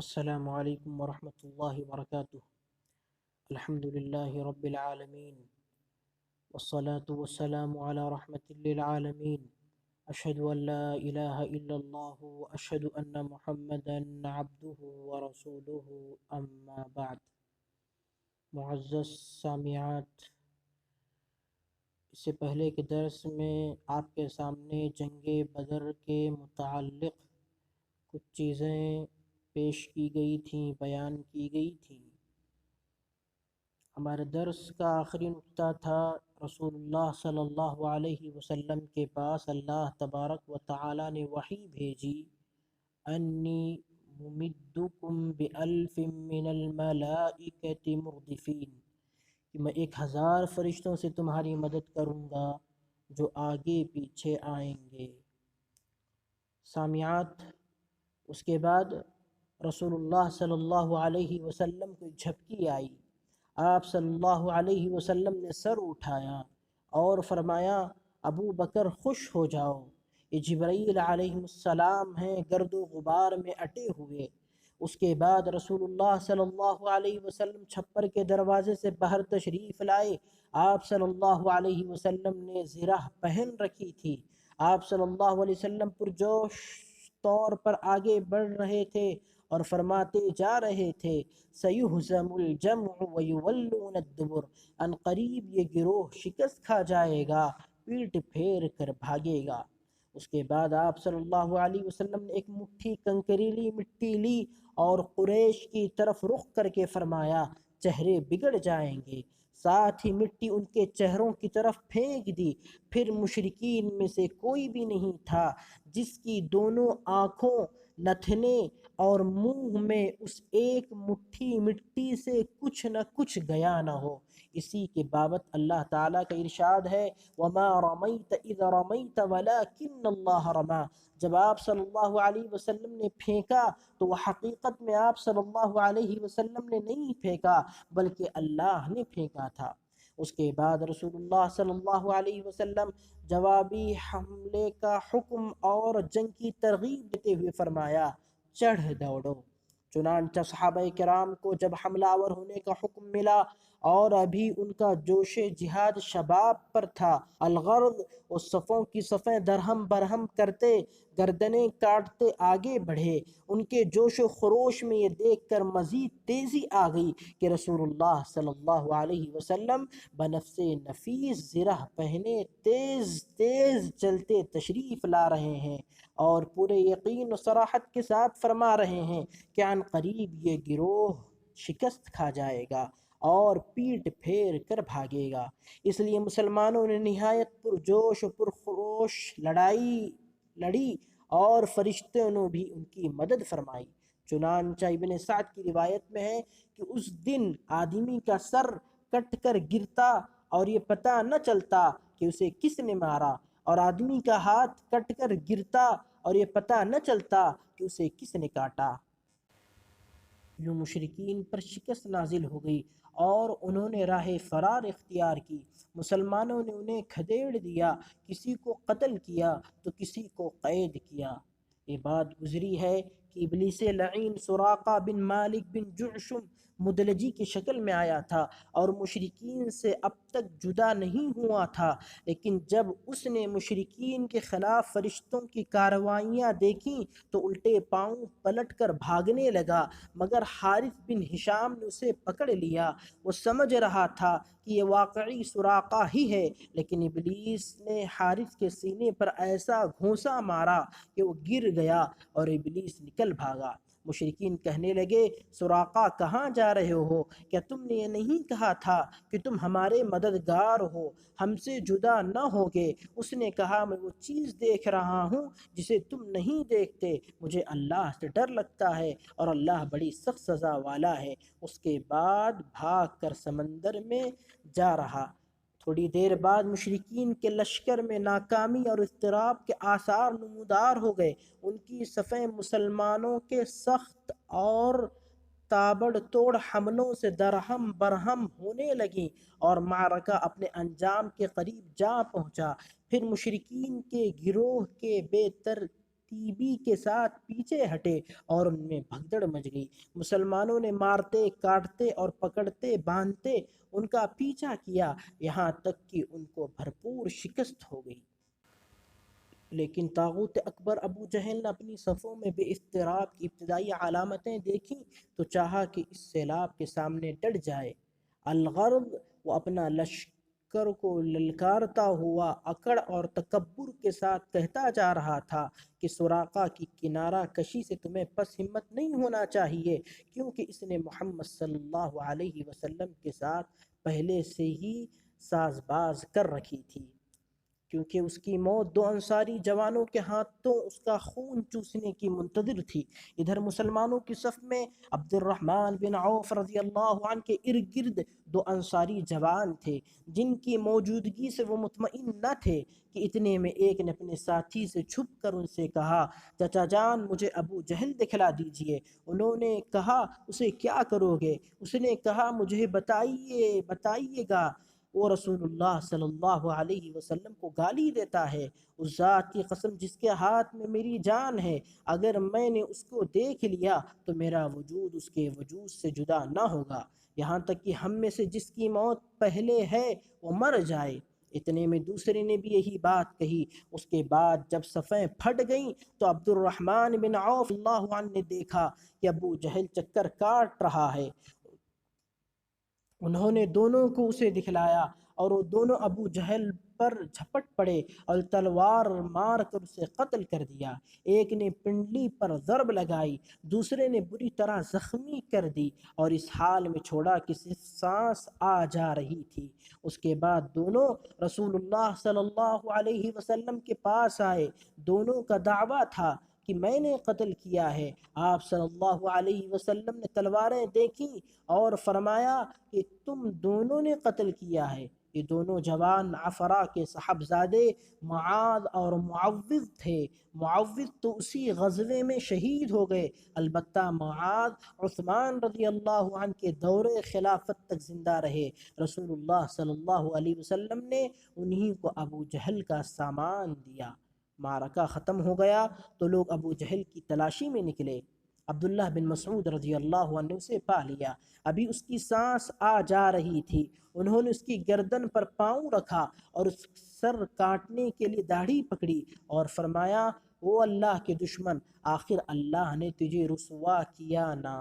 السلام علیکم ورحمۃ اللہ وبرکاتہ۔ الحمد للہ رب العالمین والصلاة والسلام علی رحمۃ للعالمین۔ اشہد ان لا الہ الا اللہ واشہد ان محمدا عبدہ ورسولہ، اما بعد۔ معزز سامعات، اس سے پہلے کے درس میں آپ کے سامنے جنگ بدر کے متعلق کچھ چیزیں پیش کی گئی تھیں، بیان کی گئی تھیں۔ ہمارے درس کا آخری نقطہ تھا رسول اللہ صلی اللہ علیہ وسلم کے پاس اللہ تبارک و تعالی نے وحی بھیجی، انی ممدکم بألف من الملائکۃ مردفین، کہ میں 1000 فرشتوں سے تمہاری مدد کروں گا جو آگے پیچھے آئیں گے۔ سامعات، اس کے بعد رسول اللہ صلی اللہ علیہ وسلم کو جھپکی آئی۔ آپ صلی اللہ علیہ وسلم نے سر اٹھایا اور فرمایا، ابو بکر خوش ہو جاؤ، یہ جبرائیل علیہ السلام ہیں گرد و غبار میں اٹے ہوئے۔ اس کے بعد رسول اللہ صلی اللہ علیہ وسلم چھپر کے دروازے سے باہر تشریف لائے۔ آپ صلی اللہ علیہ وسلم نے زرہ پہن رکھی تھی۔ آپ صلی اللہ علیہ وسلم پرجوش طور پر آگے بڑھ رہے تھے اور فرماتے جا رہے تھے، سَيُهْزَمُ الْجَمْعُ وَيُوَلُّونَ الدُّبُرَ، ان قریب یہ گروہ شکست کھا جائے گا، پیٹ پھیر کر بھاگے گا۔ اس کے بعد آپ صلی اللہ علیہ وسلم نے ایک مٹھی کنکریلی مٹی لی اور قریش کی طرف رخ کر کے فرمایا، چہرے بگڑ جائیں گے۔ ساتھ ہی مٹی ان کے چہروں کی طرف پھینک دی۔ پھر مشرکین میں سے کوئی بھی نہیں تھا جس کی دونوں آنکھوں، نتھنے اور منہ میں اس ایک مٹھی مٹی سے کچھ نہ کچھ گیا نہ ہو۔ اسی کے بابت اللہ تعالیٰ کا ارشاد ہے، وَمَا رَمَيْتَ إِذْ رَمَيْتَ وَلَكِنَّ اللَّهَ رَمَى۔ جب آپ صلی اللہ علیہ وسلم نے پھینکا تو وہ حقیقت میں آپ صلی اللہ علیہ وسلم نے نہیں پھینکا بلکہ اللہ نے پھینکا تھا۔ اس کے بعد رسول اللہ صلی اللہ علیہ وسلم جوابی حملے کا حکم اور جنگ کی ترغیب دیتے ہوئے فرمایا، چڑھ دوڑو۔ چنانچہ صحابہ کرام کو جب حملہ آور ہونے کا حکم ملا اور ابھی ان کا جوش جہاد شباب پر تھا، الغرض وہ صفوں کی صفیں درہم برہم کرتے، گردنیں کاٹتے آگے بڑھے۔ ان کے جوش و خروش میں یہ دیکھ کر مزید تیزی آ گئی کہ رسول اللہ صلی اللہ علیہ وسلم بنفس نفیس زرہ پہنے تیز تیز چلتے تشریف لا رہے ہیں اور پورے یقین و صراحت کے ساتھ فرما رہے ہیں کہ عن قریب یہ گروہ شکست کھا جائے گا اور پیٹ پھیر کر بھاگے گا۔ اس لیے مسلمانوں نے نہایت پرجوش و پرخروش لڑائی لڑی اور فرشتوں نے بھی ان کی مدد فرمائی۔ چنانچہ ابن سعد کی روایت میں ہے کہ اس دن آدمی کا سر کٹ کر گرتا اور یہ پتہ نہ چلتا کہ اسے کس نے مارا، اور آدمی کا ہاتھ کٹ کر گرتا اور یہ پتہ نہ چلتا کہ اسے کس نے کاٹا۔ یوں مشرکین پر شکست نازل ہو گئی اور انہوں نے راہ فرار اختیار کی۔ مسلمانوں نے انہیں کھدیڑ دیا، کسی کو قتل کیا تو کسی کو قید کیا۔ یہ بات گزری ہے کہ ابلیس لعین سراقہ بن مالک بن جعشم مدلجی کی شکل میں آیا تھا اور مشرکین سے اب تک جدا نہیں ہوا تھا، لیکن جب اس نے مشرکین کے خلاف فرشتوں کی کارروائیاں دیکھیں تو الٹے پاؤں پلٹ کر بھاگنے لگا، مگر حارث بن ہشام نے اسے پکڑ لیا۔ وہ سمجھ رہا تھا کہ یہ واقعی سراقہ ہی ہے، لیکن ابلیس نے حارث کے سینے پر ایسا گھونسا مارا کہ وہ گر گیا اور ابلیس نکل بھاگا۔ مشرکین کہنے لگے، سراقہ کہاں جا رہے ہو؟ کیا تم نے یہ نہیں کہا تھا کہ تم ہمارے مددگار ہو، ہم سے جدا نہ ہوگے؟ اس نے کہا، میں وہ چیز دیکھ رہا ہوں جسے تم نہیں دیکھتے، مجھے اللہ سے ڈر لگتا ہے اور اللہ بڑی سخت سزا والا ہے۔ اس کے بعد بھاگ کر سمندر میں جا رہا۔ تھوڑی دیر بعد مشرکین کے لشکر میں ناکامی اور اضطراب کے آثار نمودار ہو گئے۔ ان کی صفیں مسلمانوں کے سخت اور تابڑ توڑ حملوں سے درہم برہم ہونے لگیں اور معرکہ اپنے انجام کے قریب جا پہنچا۔ پھر مشرکین کے گروہ کے بے ترتیب ترتیبی کے ساتھ پیچھے ہٹے اور ان میں بھگدڑ مچ گئی۔ مسلمانوں نے مارتے، کاٹتے اور پکڑتے باندھتے ان کا پیچھا کیا، یہاں تک کہ ان کو بھرپور شکست ہو گئی۔ لیکن طاغوت اکبر ابو جہل نے اپنی صفوں میں بے اضطراب کی ابتدائی علامتیں دیکھیں تو چاہا کہ اس سیلاب کے سامنے ڈٹ جائے۔ الغرض وہ اپنا لشکر کو للکارتا ہوا اکڑ اور تکبر کے ساتھ کہتا جا رہا تھا کہ سراقہ کی کنارہ کشی سے تمہیں پس ہمت نہیں ہونا چاہیے، کیونکہ اس نے محمد صلی اللہ علیہ وسلم کے ساتھ پہلے سے ہی ساز باز کر رکھی تھی، کیونکہ اس کی موت دو انصاری جوانوں کے ہاتھوں اس کا خون چوسنے کی منتظر تھی۔ ادھر مسلمانوں کی صف میں عبد الرحمن بن عوف رضی اللہ عنہ کے ارد گرد دو انصاری جوان تھے جن کی موجودگی سے وہ مطمئن نہ تھے کہ اتنے میں ایک نے اپنے ساتھی سے چھپ کر ان سے کہا، چچا جان مجھے ابو جہل دکھلا دیجئے۔ انہوں نے کہا، اسے کیا کرو گے؟ اس نے کہا، مجھے بتائیے گا، وہ رسول اللہ صلی اللہ علیہ وسلم کو گالی دیتا ہے۔ اس ذات کی قسم جس کے ہاتھ میں میری جان ہے، اگر میں نے اس کو دیکھ لیا تو میرا وجود اس کے وجود سے جدا نہ ہوگا، یہاں تک کہ ہم میں سے جس کی موت پہلے ہے وہ مر جائے۔ اتنے میں دوسرے نے بھی یہی بات کہی۔ اس کے بعد جب صفیں پھٹ گئیں تو عبد الرحمن بن عوف اللہ عنہ نے دیکھا کہ ابو جہل چکر کاٹ رہا ہے۔ انہوں نے دونوں کو اسے دکھلایا اور وہ دونوں ابو جہل پر جھپٹ پڑے اور تلوار مار کر اسے قتل کر دیا۔ ایک نے پنڈلی پر ضرب لگائی، دوسرے نے بری طرح زخمی کر دی اور اس حال میں چھوڑا کہ صرف سانس آ جا رہی تھی۔ اس کے بعد دونوں رسول اللہ صلی اللہ علیہ وسلم کے پاس آئے۔ دونوں کا دعویٰ تھا کہ میں نے قتل کیا ہے۔ آپ صلی اللہ علیہ وسلم نے تلواریں دیکھیں اور فرمایا کہ تم دونوں نے قتل کیا ہے۔ یہ دونوں جوان عفرا کے صاحبزادے معاذ اور معوذ تھے۔ معوذ تو اسی غزوے میں شہید ہو گئے، البتہ معاذ عثمان رضی اللہ عنہ کے دور خلافت تک زندہ رہے۔ رسول اللہ صلی اللہ علیہ وسلم نے انہی کو ابو جہل کا سامان دیا۔ معرکہ ختم ہو گیا تو لوگ ابو جہل کی تلاشی میں نکلے۔ عبداللہ بن مسعود رضی اللہ عنہ نے اسے پا لیا، ابھی اس کی سانس آ جا رہی تھی۔ انہوں نے اس کی گردن پر پاؤں رکھا اور اس سر کاٹنے کے لیے داڑھی پکڑی اور فرمایا، او اللہ کے دشمن، آخر اللہ نے تجھے رسوا کیا نا؟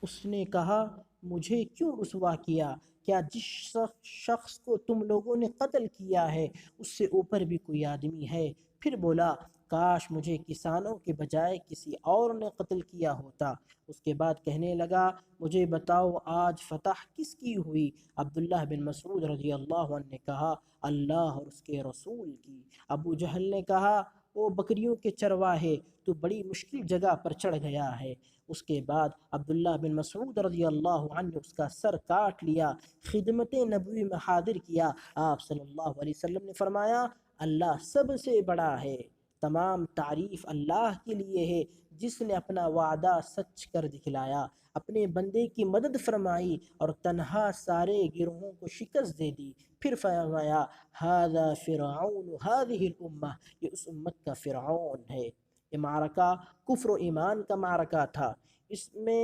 اس نے کہا، مجھے کیوں رسوا کیا؟ کیا جس شخص کو تم لوگوں نے قتل کیا ہے اس سے اوپر بھی کوئی آدمی ہے؟ پھر بولا، کاش مجھے کسانوں کے بجائے کسی اور نے قتل کیا ہوتا۔ اس کے بعد کہنے لگا، مجھے بتاؤ آج فتح کس کی ہوئی؟ عبداللہ بن مسعود رضی اللہ عنہ نے کہا، اللہ اور اس کے رسول کی۔ ابو جہل نے کہا، او بکریوں کے چرواہے، تو بڑی مشکل جگہ پر چڑھ گیا ہے۔ اس کے بعد عبداللہ بن مسعود رضی اللہ عنہ نے اس کا سر کاٹ لیا، خدمت نبوی میں حاضر کیا۔ آپ صلی اللہ علیہ وسلم نے فرمایا، اللہ سب سے بڑا ہے، تمام تعریف اللہ کے لیے ہے جس نے اپنا وعدہ سچ کر دکھلایا، اپنے بندے کی مدد فرمائی اور تنہا سارے گروہوں کو شکست دے دی۔ پھر فرمایا، ھذا فرعون ھذہ الامہ، یہ اس امت کا فرعون ہے۔ یہ معرکہ کفر و ایمان کا معرکہ تھا۔ اس میں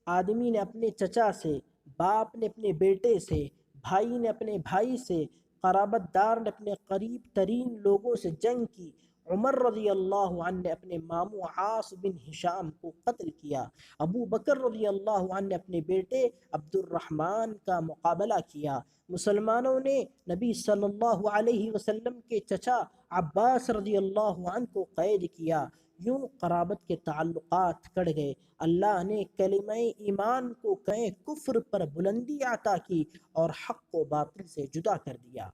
آدمی نے اپنے چچا سے، باپ نے اپنے بیٹے سے، بھائی نے اپنے بھائی سے، قرابت دار نے اپنے قریب ترین لوگوں سے جنگ کی۔ عمر رضی اللہ عنہ نے اپنے ماموں عاص بن ہشام کو قتل کیا۔ ابو بکر رضی اللہ عنہ نے اپنے بیٹے عبد الرحمن کا مقابلہ کیا۔ مسلمانوں نے نبی صلی اللہ علیہ وسلم کے چچا عباس رضی اللہ عنہ کو قید کیا۔ یوں قرابت کے تعلقات کٹ گئے۔ اللہ نے کلمہ ایمان کو کفر پر بلندی عطا کی اور حق و باطل سے جدا کر دیا۔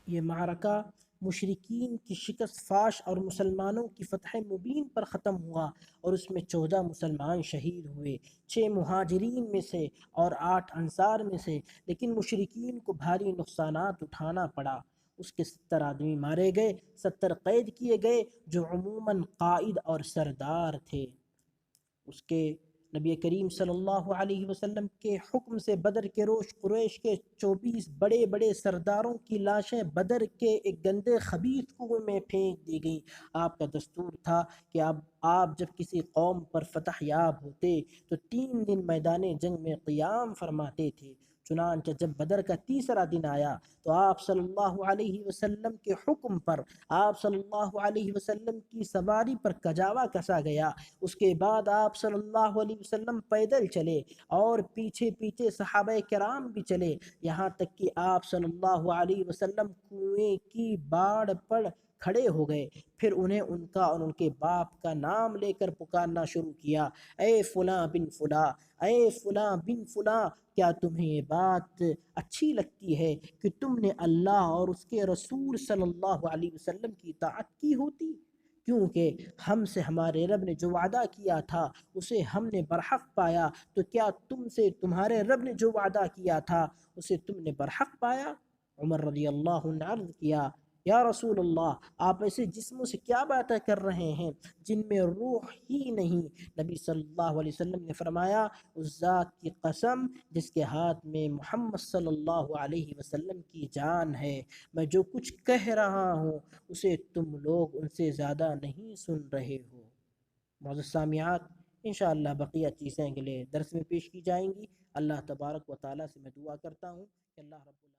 یہ معرکہ مشرکین کی شکست فاش اور مسلمانوں کی فتح مبین پر ختم ہوا اور اس میں 14 مسلمان شہید ہوئے، 6 مہاجرین میں سے اور 8 انصار میں سے، لیکن مشرکین کو بھاری نقصانات اٹھانا پڑا۔ اس کے 70 آدمی مارے گئے، 70 قید کیے گئے جو عموماً قائد اور سردار تھے۔ اس کے نبی کریم صلی اللہ علیہ وسلم کے حکم سے بدر کے روز قریش کے 24 بڑے بڑے سرداروں کی لاشیں بدر کے ایک گندے خبیث کنویں میں پھینک دی گئیں۔ آپ کا دستور تھا کہ اب آپ جب کسی قوم پر فتح یاب ہوتے تو 3 دن میدان جنگ میں قیام فرماتے تھے۔ چنانچہ جب بدر کا تیسرا دن آیا تو آپ صلی اللہ علیہ وسلم کے حکم پر آپ صلی اللہ علیہ وسلم کی سواری پر کجاوا کسا گیا۔ اس کے بعد آپ صلی اللہ علیہ وسلم پیدل چلے اور پیچھے پیچھے صحابہ کرام بھی چلے، یہاں تک کہ آپ صلی اللہ علیہ وسلم کنویں کی باڑ پر کھڑے ہو گئے۔ پھر انہیں ان کا اور ان کے باپ کا نام لے کر پکارنا شروع کیا، اے فلاں بن فلاں، اے فلاں بن فلاں، کیا تمہیں یہ بات اچھی لگتی ہے کہ تم نے اللہ اور اس کے رسول صلی اللہ علیہ وسلم کی اطاعت کی ہوتی؟ کیونکہ ہم سے ہمارے رب نے جو وعدہ کیا تھا اسے ہم نے برحق پایا، تو کیا تم سے تمہارے رب نے جو وعدہ کیا تھا اسے تم نے برحق پایا؟ عمر رضی اللہ عنہ نے عرض کیا، یا رسول اللہ، آپ ایسے جسموں سے کیا باتیں کر رہے ہیں جن میں روح ہی نہیں؟ نبی صلی اللہ علیہ وسلم نے فرمایا، اس ذات کی قسم جس کے ہاتھ میں محمد صلی اللہ علیہ وسلم کی جان ہے، میں جو کچھ کہہ رہا ہوں اسے تم لوگ ان سے زیادہ نہیں سن رہے ہو۔ معزز سامعات، انشاءاللہ بقیہ چیزیں اگلے درس میں پیش کی جائیں گی۔ اللہ تبارک و تعالیٰ سے میں دعا کرتا ہوں کہ اللہ رب